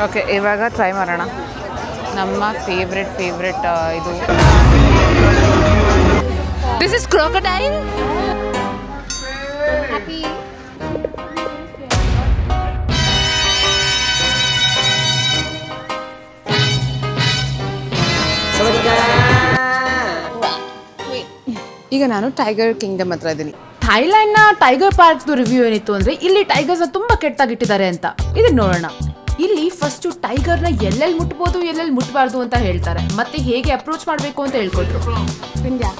Okay, ಇವಾಗ try ಮಾಡೋಣ ನಮ್ಮ ಫೇವ್ರೆಟ್ ಇದು. This is crocodile. ಈಗ ನಾನು ಟೈಗರ್ ಕಿಂಗ್ಡಮ್ ಹತ್ರ ಇದ್ದೀನಿ. ಥೈಲ್ಯಾಂಡ್ನ ಟೈಗರ್ ಪಾರ್ಕ್ದು ರಿವ್ಯೂ ಏನಿತ್ತು ಅಂದ್ರೆ ಇಲ್ಲಿ ಟೈಗರ್ಸ್ ತುಂಬಾ ಕೆಟ್ಟಾಗಿಟ್ಟಿದ್ದಾರೆ ಅಂತ. ಇದನ್ನ ನೋಡೋಣ. ಇಲ್ಲಿ ಫಸ್ಟ್ ಟೈಗರ್ನ ಎಲ್ಲೆಲ್ಲಿ ಮುಟ್ಬೋದು ಎಲ್ಲೆಲ್ಲಿ ಮುಟ್ಬಾರ್ದು ಅಂತ ಹೇಳ್ತಾರೆ, ಮತ್ತೆ ಹೇಗೆ ಅಪ್ರೋಚ್ ಮಾಡಬೇಕು ಅಂತ ಹೇಳ್ಕೊಟ್ರು. India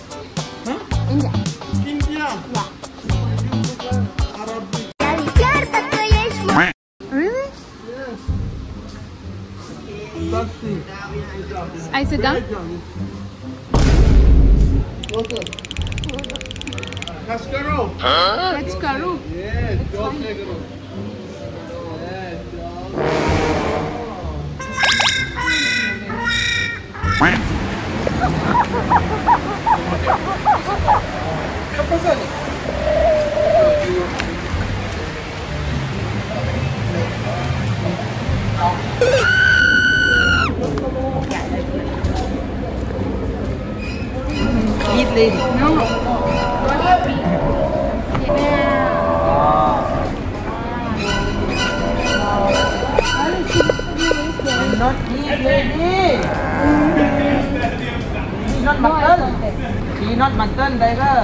I sit down. Cascarou. Cascarou. Yeah, John Cascarou. Eat, lady. No. Not eat, lady. She's not mutton. She's not mutton, tiger.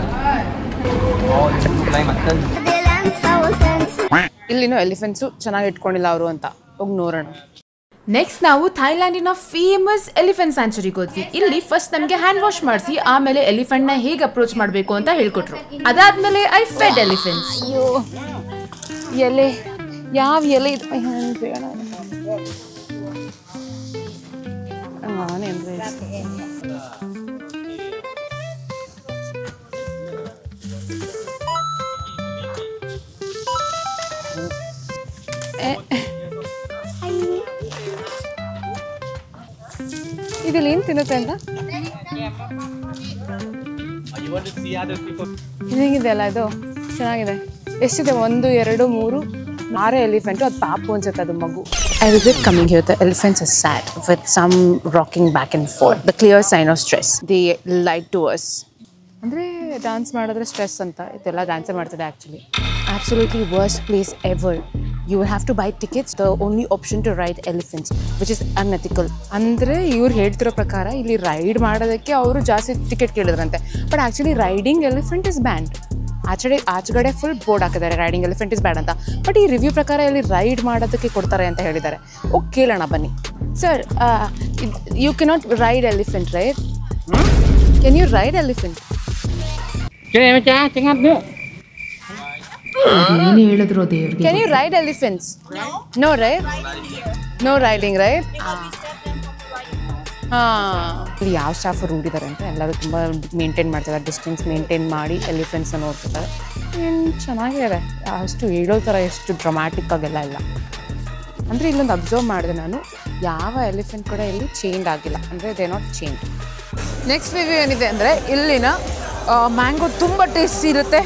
Oh, you look like mutton. ಇಲ್ಲಿನೂ ಎಲಿಫೆಂಟ್ಸು ಚೆನ್ನಾಗಿ ಇಟ್ಕೊಂಡಿಲ್ಲ ಅವರು ಅಂತ ಹೋಗಿ ನೋಡೋಣ. ನೆಕ್ಸ್ಟ್ ನಾವು ಥೈಲ್ಯಾಂಡಿನ ಫೇಮಸ್ ಎಲಿಫೆಂಟ್ ಸ್ಯಾಂಚುರಿಗೆ ಹೋದ್ವಿ. ಇಲ್ಲಿ first ನಮಗೆ ಹ್ಯಾಂಡ್ ವಾಶ್ ಮಾಡಿಸಿ ಆಮೇಲೆ ಎಲಿಫೆಂಟ್ ನ ಹೇಗೆ ಅಪ್ರೋಚ್ ಮಾಡಬೇಕು ಅಂತ ಹೇಳ್ಕೊಟ್ರು. ಅದಾದ್ಮೇಲೆ ಐ ಫೆಡ್ ಎಲಿಫೆಂಟ್ಸ್. ಅಯ್ಯೋ, ಎಲೆ ಯಾವ ಎಲೆ ಇದು? ಇದಿಲ್ಲಿ ಏನು ತಿನ್ನುತ್ತೆ ಅಂತ ಹೇಗಿದೆ ಅಲ್ಲ, ಇದು ಚೆನ್ನಾಗಿದೆ. ಎಷ್ಟಿದೆ? 1, 2, 3, 6 ಎಲಿಫೆಂಟು. ಅದು ಪಾಪು ಅನ್ಸುತ್ತೆ, ಅದು ಮಗು. I was it coming here, the elephants are sad with some rocking back and forth. The clear sign of stress. They lied to us. ಅಂದರೆ ಡ್ಯಾನ್ಸ್ ಮಾಡಿದ್ರೆ ಸ್ಟ್ರೆಸ್ ಅಂತ. ಇದೆಲ್ಲ ಡ್ಯಾನ್ಸೇ ಮಾಡ್ತಿದೆ actually. Absolutely worst place ever. You will have to buy tickets. The only option to ride elephants, which is unethical. ಅಂದರೆ ಇವ್ರು ಹೇಳ್ತಿರೋ ಪ್ರಕಾರ ಇಲ್ಲಿ ರೈಡ್ ಮಾಡೋದಕ್ಕೆ ಅವರು ಜಾಸ್ತಿ ಟಿಕೆಟ್ ಕೇಳಿದ್ರಂತೆ. But actually riding elephant is banned. ಆಚೆಗಡೆ ಫುಲ್ ಬೋರ್ಡ್ ಹಾಕಿದ್ದಾರೆ ರೈಡಿಂಗ್ ಎಲಿಫೆಂಟ್ ಇಸ್ ಬ್ಯಾಡ್ ಅಂತ. ಬಟ್ ಈ ರಿವ್ಯೂ ಪ್ರಕಾರ ಇಲ್ಲಿ ರೈಡ್ ಮಾಡೋದಕ್ಕೆ ಕೊಡ್ತಾರೆ ಅಂತ ಹೇಳಿದ್ದಾರೆ. ಓಕೆ, ಕೇಳೋಣ ಬನ್ನಿ. Sir, you cannot ride elephant, right? Can you ride elephant? ಏನು ಹೇಳಿದ್ರು ದೇವ್ರಿಗೆ? Can you ride elephants? No right, no riding, right? ಇಲ್ಲಿ ಯಾವ ಸ್ಟಾಫ್ ರೂಢಿದ್ದಾರೆ ಅಂತ ಎಲ್ಲರೂ ತುಂಬ ಮೇಂಟೈನ್ ಮಾಡ್ತಿದ್ದಾರೆ. ಡಿಸ್ಟೆನ್ಸ್ ಮೇಂಟೈನ್ ಮಾಡಿ ಎಲಿಫೆಂಟ್ಸ್ನ ನೋಡ್ತಿದ್ದಾರೆ. ಏನು ಚೆನ್ನಾಗಿದೆ, ಅಷ್ಟು ಹೇಳೋ ಥರ ಎಷ್ಟು ಡ್ರಮ್ಯಾಟಿಕ್ ಆಗೆಲ್ಲ ಇಲ್ಲ. ಅಂದರೆ ಇಲ್ಲೊಂದು ಅಬ್ಸರ್ವ್ ಮಾಡಿದೆ ನಾನು, ಯಾವ ಎಲಿಫೆಂಟ್ ಕೂಡ ಇಲ್ಲಿ ಚೇಂಜ್ ಆಗಿಲ್ಲ. ಅಂದರೆ they not change. Next review ಏನಿದೆ ಅಂದರೆ ಇಲ್ಲಿನ ಮ್ಯಾಂಗೋ ತುಂಬ ಟೇಸ್ಟಿ ಇರುತ್ತೆ,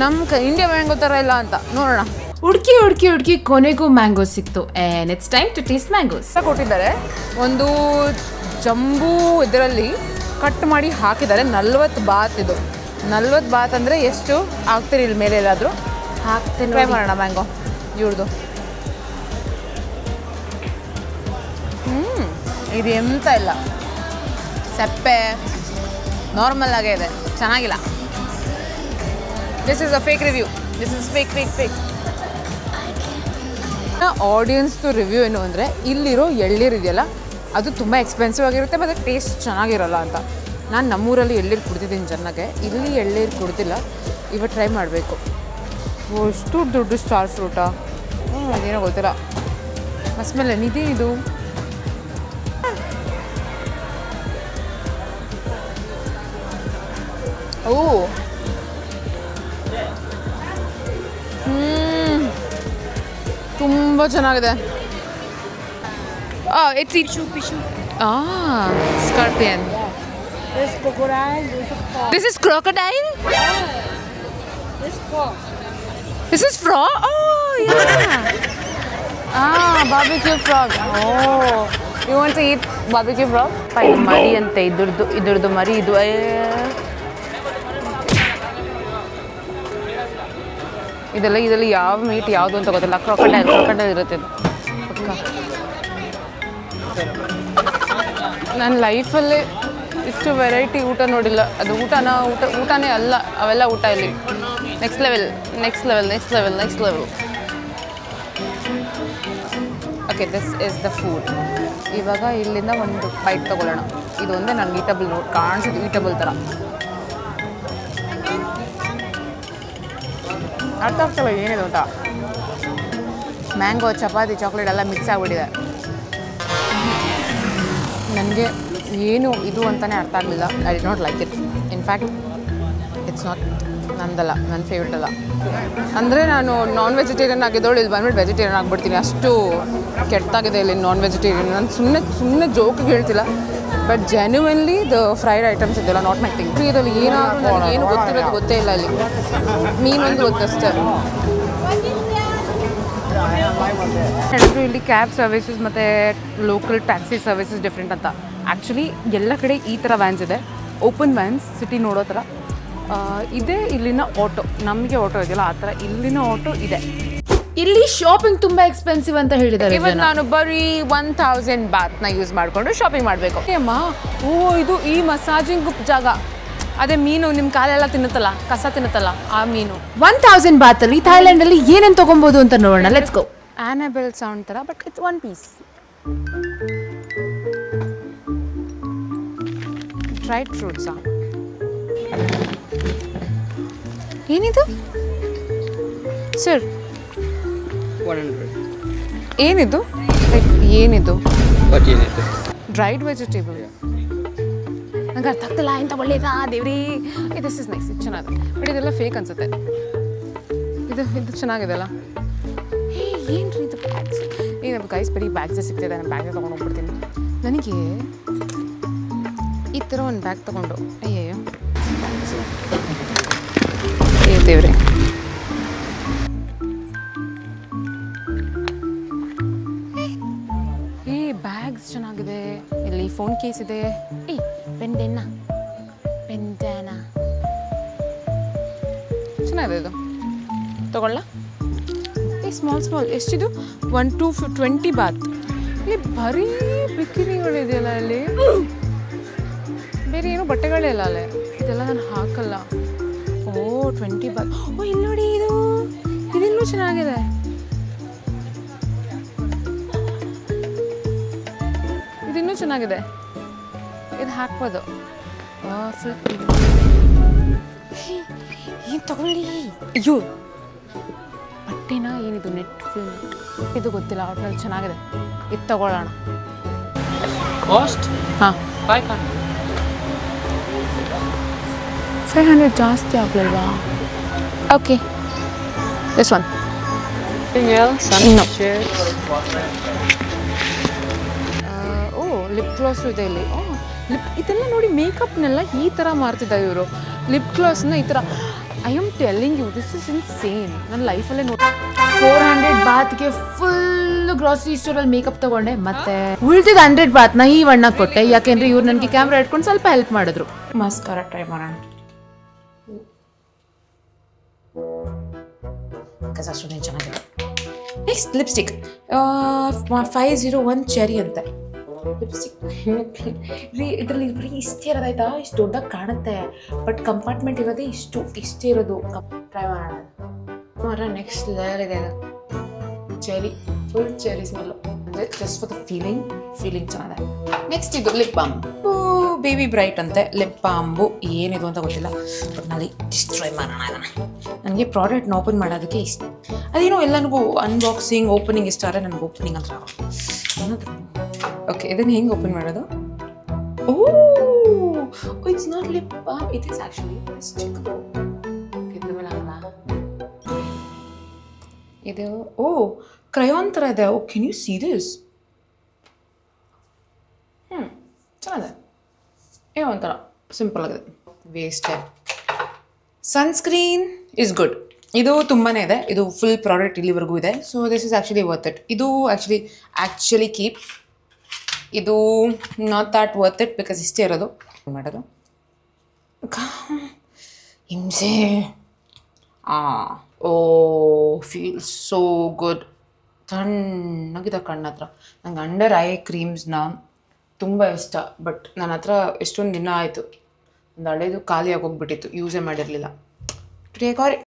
ನಮ್ಮ ಇಂಡಿಯಾ ಮ್ಯಾಂಗೋ ಥರ ಇಲ್ಲ ಅಂತ. ನೋಡೋಣ. ಹುಡುಕಿ ಕೊನೆಗೂ ಮ್ಯಾಂಗೋ ಸಿಕ್ತು. And it's time to taste mangoes. ಕೊಟ್ಟಿದ್ದಾರೆ ಒಂದು ಜಂಬೂ ಇದರಲ್ಲಿ ಕಟ್ ಮಾಡಿ ಹಾಕಿದ್ದಾರೆ. 40 ಬಾತ್ ಇದು. 40 ಬಾತ್ ಅಂದರೆ ಎಷ್ಟು ಆಗ್ತೀರಿ ಇಲ್ಲಿ ಮೇಲೆ ಎಲ್ಲಾದರೂ ಹಾಕ್ತೀನಿ. ಟ್ರೈ ಮಾಡೋಣ ಮ್ಯಾಂಗೋ ಇವ್ರದ್ದು. ಇದು ಎಂತ ಇಲ್ಲ, ಸಪ್ಪೆ ನಾರ್ಮಲ್ ಆಗೇ ಇದೆ, ಚೆನ್ನಾಗಿಲ್ಲ. This is a fake review. This is fake. ಆಡಿಯನ್ಸ್ದು ರಿವ್ಯೂ ಏನು ಅಂದರೆ ಇಲ್ಲಿರೋ ಎಳ್ನೀರು ಇದೆಯಲ್ಲ ಅದು ತುಂಬ ಎಕ್ಸ್ಪೆನ್ಸಿವ್ ಆಗಿರುತ್ತೆ ಮತ್ತು ಟೇಸ್ಟ್ ಚೆನ್ನಾಗಿರೋಲ್ಲ ಅಂತ. ನಾನು ನಮ್ಮೂರಲ್ಲಿ ಎಳ್ನೀರು ಕುಡ್ದಿದ್ದೀನಿ ಚೆನ್ನಾಗೆ, ಇಲ್ಲಿ ಎಳ್ನೀರು ಕುಡ್ದಿಲ್ಲ. ಇವತ್ತು ಟ್ರೈ ಮಾಡಬೇಕು. ಎಷ್ಟು ದೊಡ್ಡ ಸ್ಟಾರ್ ಫ್ರೂಟಾ, ಅದೇನೋ ಗೊತ್ತಿಲ್ಲ. ಆಮೇಲೆ ನಿಧಿ ಇದು ಓ ತುಂಬ ಚೆನ್ನಾಗಿದೆ. It's fish. Scorpion. This is crocodile? This is frog. Oh, yeah. Barbecue frog. You want to eat barbecue frog? ಇದು ಮರಿ ಅಂತೆ, ಇದ್ರದ್ದು ಮರಿ ಇದು. ಇದರಲ್ಲಿ ಯಾವ ಮೀಟ್ ಯಾವುದು ಅಂತ ಗೊತ್ತಿಲ್ಲ. ಕ್ರೊಕೊಡೈಲ್ ಇರುತ್ತೆ ಇದು ಪಕ್ಕ. ನನ್ನ ಲೈಫಲ್ಲೇ ಇಷ್ಟು ವೆರೈಟಿ ಊಟ ನೋಡಿಲ್ಲ. ಅದು ಊಟನೇ ಅಲ್ಲ, ಅವೆಲ್ಲ ಊಟ ಇಲ್ಲಿ next level. Okay, this is the food. ಇವಾಗ ಇಲ್ಲಿಂದ ಒಂದು ಬೈಟ್ ತೊಗೊಳ್ಳೋಣ. ಇದು ಒಂದೇ ನನಗೆ ಈಟಬಲ್ ಕಾಣಿಸಿದ್ದು, ಈಟಬಲ್ ಥರ ಅರ್ಥ ಆಗ್ತಲ್ಲ ಏನಿದೆ ಅಂತ. ಮ್ಯಾಂಗೋ, ಚಪಾತಿ, ಚಾಕ್ಲೇಟ್ ಎಲ್ಲ ಮಿಕ್ಸ್ ಆಗಿಬಿಟ್ಟಿದೆ. ನನಗೆ ಏನು ಇದು ಅಂತಲೇ ಅರ್ಥ ಆಗಲಿಲ್ಲ. I did not like it. In fact it's not ನಂದಲ್ಲ, ನನ್ನ ಫೇವ್ರೇಟ್ ಅಲ್ಲ. ಅಂದರೆ ನಾನು ನಾನ್ ವೆಜಿಟೇರಿಯನ್ ಆಗಿದ್ದವಳು ಇಲ್ಲಿ ಬಂದ್ಬಿಟ್ಟು ವೆಜಿಟೇರಿಯನ್ ಆಗಿಬಿಡ್ತೀನಿ. ಅಷ್ಟು ಕೆಟ್ಟಾಗಿದೆ ಇಲ್ಲಿ ನಾನ್ ವೆಜಿಟೇರಿಯನ್. ನಾನು ಸುಮ್ಮನೆ ಜೋಕಿಗೆ ಹೇಳ್ತಿಲ್ಲ, ಬಟ್ ಜೆನ್ಯುವನ್ಲಿ ದ ಫ್ರೈಡ್ ಐಟಮ್ಸ್ ಇದೆಲ್ಲ ನಾಟ್ ಮೈ ಥಿಂಗ್. ಇದರಲ್ಲಿ ಏನಾದರೂ ನನಗೆ ಏನು ಗೊತ್ತಿರೋದು ಗೊತ್ತೇ ಇಲ್ಲ. ಇಲ್ಲಿ ಮೀನೊಂದು ಗೊತ್ತಷ್ಟೇ. ಹೇಳಿದ್ರು ಇಲ್ಲಿ ಕ್ಯಾಬ್ ಸರ್ವಿಸಸ್ ಮತ್ತು ಲೋಕಲ್ ಟ್ಯಾಕ್ಸಿ ಸರ್ವಿಸಸ್ ಡಿಫ್ರೆಂಟ್ ಅಂತ. ಆ್ಯಕ್ಚುಲಿ ಎಲ್ಲ ಕಡೆ ಈ ಥರ ವ್ಯಾನ್ಸ್ ಇದೆ, ಓಪನ್ ವ್ಯಾನ್ಸ್, ಸಿಟಿ ನೋಡೋ ಥರ ಇದೆ. ಇಲ್ಲಿನ ಆಟೋ, ನಮಗೆ ಆಟೋ ಇದೆಯಲ್ಲ ಆ ಥರ ಇಲ್ಲಿನ ಆಟೋ ಇದೆ. ಇಲ್ಲಿ ಶಾಪಿಂಗ್ ತುಂಬಾ ಎಕ್ಸ್ಪೆನ್ಸಿವ್ ಅಂತ ಹೇಳಿದ್ದಾರೆ. ಇವತ್ತು ನಾನು ಬರೀ 1000 ಬಾತ್ನ ಯೂಸ್ ಮಾಡಿಕೊಂಡು ಶಾಪಿಂಗ್ ಮಾಡಬೇಕು. ಅಮ್ಮ, ಇದು ಈ ಮಸಾಜಿಂಗ್ ಜಾಗ. ಅದೇ ಮೀನು ನಿಮ್ಮ ಕಾಲೆಲ್ಲ ತಿನ್ನುತ್ತಲ್ಲ, ಕಸ ತಿನ್ನುತ್ತಲ್ಲ, ಆ ಮೀನು. 1000 ಬಾತ್ ಅಲ್ಲಿ ಥೈಲ್ಯಾಂಡ್ ಅಲ್ಲಿ ಏನೇನು ತಗೊಬಹುದು ಅಂತ ನೋಡೋಣ. Let's go. ಆನೆಬೆಲ್ ಸೌಂಡ್ ಥರ, but it's one piece. Dried ಫ್ರೂಟ್ಸಾ? ಏನಿದು ಸರ್? 100. ಏನಿದು? ಲೈಕ್ ಏನಿದು? ಏನಿದೆ? Dried vegetable. ನಂಗೆ ಅರ್ಥ ಆಗ್ತಿಲ್ಲ. ಇಂಥ ಒಳ್ಳೇದಾ ದೇವ್ರಿ. ದಿಸ್ ಇಸ್ ನೈಸ್, ಇದು ಚೆನ್ನಾಗಿದೆ. ಬಟ್ ಇದೆಲ್ಲ ಫೇಕ್ ಅನ್ಸುತ್ತೆ. ಇದು ಚೆನ್ನಾಗಿದೆಲ್ಲ. ಏನ್ರಿ ಇದು ಬ್ಯಾಗ್ಸ್? ನಮ್ಮ ಗೈಸ್ ಬರೀ ಬ್ಯಾಗ್ಸೇ ಸಿಗ್ತಿದೆ. ನಾನು ಬ್ಯಾಗೇ ತೊಗೊಂಡು ಹೋಗ್ಬಿಡ್ತೀನಿ. ನನಗೆ ಈ ಥರ ಒಂದು ಬ್ಯಾಗ್ ತೊಗೊಂಡು ಅಯ್ಯಯ್ಯೋ ದೇವ್ರಿ. ಬ್ಯಾಗ್ಸ್ ಚೆನ್ನಾಗಿದೆ. ಇಲ್ಲಿ ಫೋನ್ ಕೇಸ್ ಇದೆ. ಪೆಂಡಾನ ಚೆನ್ನಾಗಿದೆ. ಇದು ತಗೊಳ್ಳ? ಸ್ಮಾಲ್ ಎಷ್ಟಿದು? 120 ಬಾತ್. ಇಲ್ಲಿ ಬರೀ ಬಿಕಿನಿಗಳಿದೆಯಲ್ಲ. ಅಲ್ಲಿ ಬೇರೆ ಏನೋ ಬಟ್ಟೆಗಳೇ ಇಲ್ಲ ಅಲ್ಲೇ. ಇದೆಲ್ಲ ನಾನು ಹಾಕಲ್ಲ. 20 ಬಾತ್. ಇಲ್ಲಿ ನೋಡಿ, ಇದಿನ್ನೂ ಚೆನ್ನಾಗಿದೆ. ಇದಿನ್ನೂ ಚೆನ್ನಾಗಿದೆ. ಇದು ಹಾಕ್ಬೋದು. ಏನು ತಗೊಳ್ಳಿ? ಅಯ್ಯೋ, ಬಟ್ಟೆನಾ ಏನಿದು? ನೆಟ್ ಫಿಲ್ಮ್ ಇದು ಗೊತ್ತಿಲ್ಲ. ಒಟ್ನಲ್ಲಿ ಚೆನ್ನಾಗಿದೆ. ಇದು ತಗೊಳ್ಳೋಣ. ಕಾಸ್ಟ್? ಹಾಂ, 500 ಜಾಸ್ತಿ ಆಗಲ್ವಾ? Okay, this one. Lip glass ಇದೆ ಇಲ್ಲಿ. ಇದೆಲ್ಲ ನೋಡಿ, ಮೇಕಪ್ನೆಲ್ಲ ಈ ಥರ ಮಾರ್ತಿದ್ದಾರೆ ಇವರು. ಲಿಪ್ ಗ್ಲಾಸ್ನ ಈ ಥರ. I am telling you, this is insane. ನನ್ನ ಲೈಫಲ್ಲೇ ನೋಡಿ. 400 ಬಾತ್ಗೆ ಫುಲ್ ಗ್ರಾಸರಿ ಸ್ಟೋರಲ್ಲಿ ಮೇಕಪ್ ತಗೊಂಡೆ. ಮತ್ತೆ ಉಳಿದಿದ್ದ 100 ಬಾತ್ನ ಈ ವಣ್ಣ ಕೊಟ್ಟೆ. ಯಾಕೆಂದ್ರೆ ಇವ್ರು ನನಗೆ ಕ್ಯಾಮ್ರಾ ಇಟ್ಕೊಂಡು ಸ್ವಲ್ಪ ಹೆಲ್ಪ್ ಮಾಡಿದ್ರು. ಮಸ್ಕಾರ ಟ್ರೈ ಮಾಡೋಣ. ಅಷ್ಟೊಂದು ಚೆನ್ನಾಗಿದೆ. ನೆಕ್ಸ್ಟ್ ಲಿಪ್ಸ್ಟಿಕ್ 501 ಚೆರಿ ಅಂತೆ. ಲಿಪ್ಸ್ಟಿಕ್ ಇದರಲ್ಲಿ ಬರೀ ಇಷ್ಟೇ ಇರೋದಾಯ್ತಾ? ಇಷ್ಟು ದೊಡ್ಡದಾಗಿ ಕಾಣುತ್ತೆ, ಬಟ್ ಕಂಪಾರ್ಟ್ಮೆಂಟ್ ಇರೋದೇ ಇಷ್ಟೇ ಇರೋದು. ಟ್ರೈ ಮಾಡೋಣ. ನೆಕ್ಸ್ಟ್ ಲೇಯರ್ ಇದೆ. Cherry, full cherry smell. ಅಂದರೆ ಜಸ್ಟ್ ಫಾರ್ ದ ಫೀಲಿಂಗ್ ಚೆನ್ನಾಗಿದೆ. ನೆಕ್ಸ್ಟ್ ಇದು ಲಿಪ್ ಬಾಮ್. ಬೇಬಿ ಬ್ರೈಟ್ ಅಂತೆ. ಲಿಪ್ ಬಾಂಬು ಏನಿದು ಅಂತ ಗೊತ್ತಿಲ್ಲ, ಬಟ್ ನಲ್ಲಿ ಡಿಸ್ಟ್ರಾಯ್ ಮಾಡೋಣ ಅದನ್ನು. ನನಗೆ ಪ್ರಾಡಕ್ಟ್ನ ಓಪನ್ ಮಾಡೋದಕ್ಕೆ ಇಷ್ಟ. ಅದೇನೋ ಎಲ್ಲ ನನಗೂ ಅನ್ಬಾಕ್ಸಿಂಗ್, ಓಪನಿಂಗ್ ಇಷ್ಟ ಆದರೆ ನನಗೆ ಓಪನಿಂಗ್ ಅಂತ ಏನಾದರೂ. ಓಕೆ, ಇದನ್ನು ಹೆಂಗೆ ಓಪನ್ ಮಾಡೋದು? It's not lip balm, it is actually ಚಿಕ್ಕದು. ಇದ್ರ ಮೇಲೆ ಇದು ಕ್ರಯಾನ್ ಥರ ಇದೆ. Can you see this? ಚೆನ್ನಾಗಿದೆ. ಏನೋ ಒಂಥರ ಸಿಂಪಲ್ ಆಗಿದೆ. ವೇಸ್ಟ್. Sunscreen is good. ಇದು ತುಂಬಾ ಇದೆ, ಇದು ಫುಲ್ ಪ್ರಾಡಕ್ಟ್ ಇಲ್ಲಿವರೆಗೂ ಇದೆ. So this is actually worth it. ಇದು ಆ್ಯಕ್ಚುಲಿ ಕೀಪ್. ಇದು not that worth it because ಇಷ್ಟೇ ಇರೋದು ಮಾಡೋದು ಹಿಂಸೆ. Oh feel so good. ತಣ್ಣಗಿದೆ ಕಣ್ಣ ಹತ್ರ. ನಂಗೆ ಅಂಡರ್ ಐ ಕ್ರೀಮ್ಸ್ನ ತುಂಬ ಇಷ್ಟ, ಬಟ್ ನನ್ನ ಹತ್ರ ಎಷ್ಟೊಂದು ದಿನ ಆಯಿತು, ಒಂದು ಹಳೇದು ಖಾಲಿ ಆಗೋಗ್ಬಿಟ್ಟಿತ್ತು, ಯೂಸೇ ಮಾಡಿರಲಿಲ್ಲ. Take R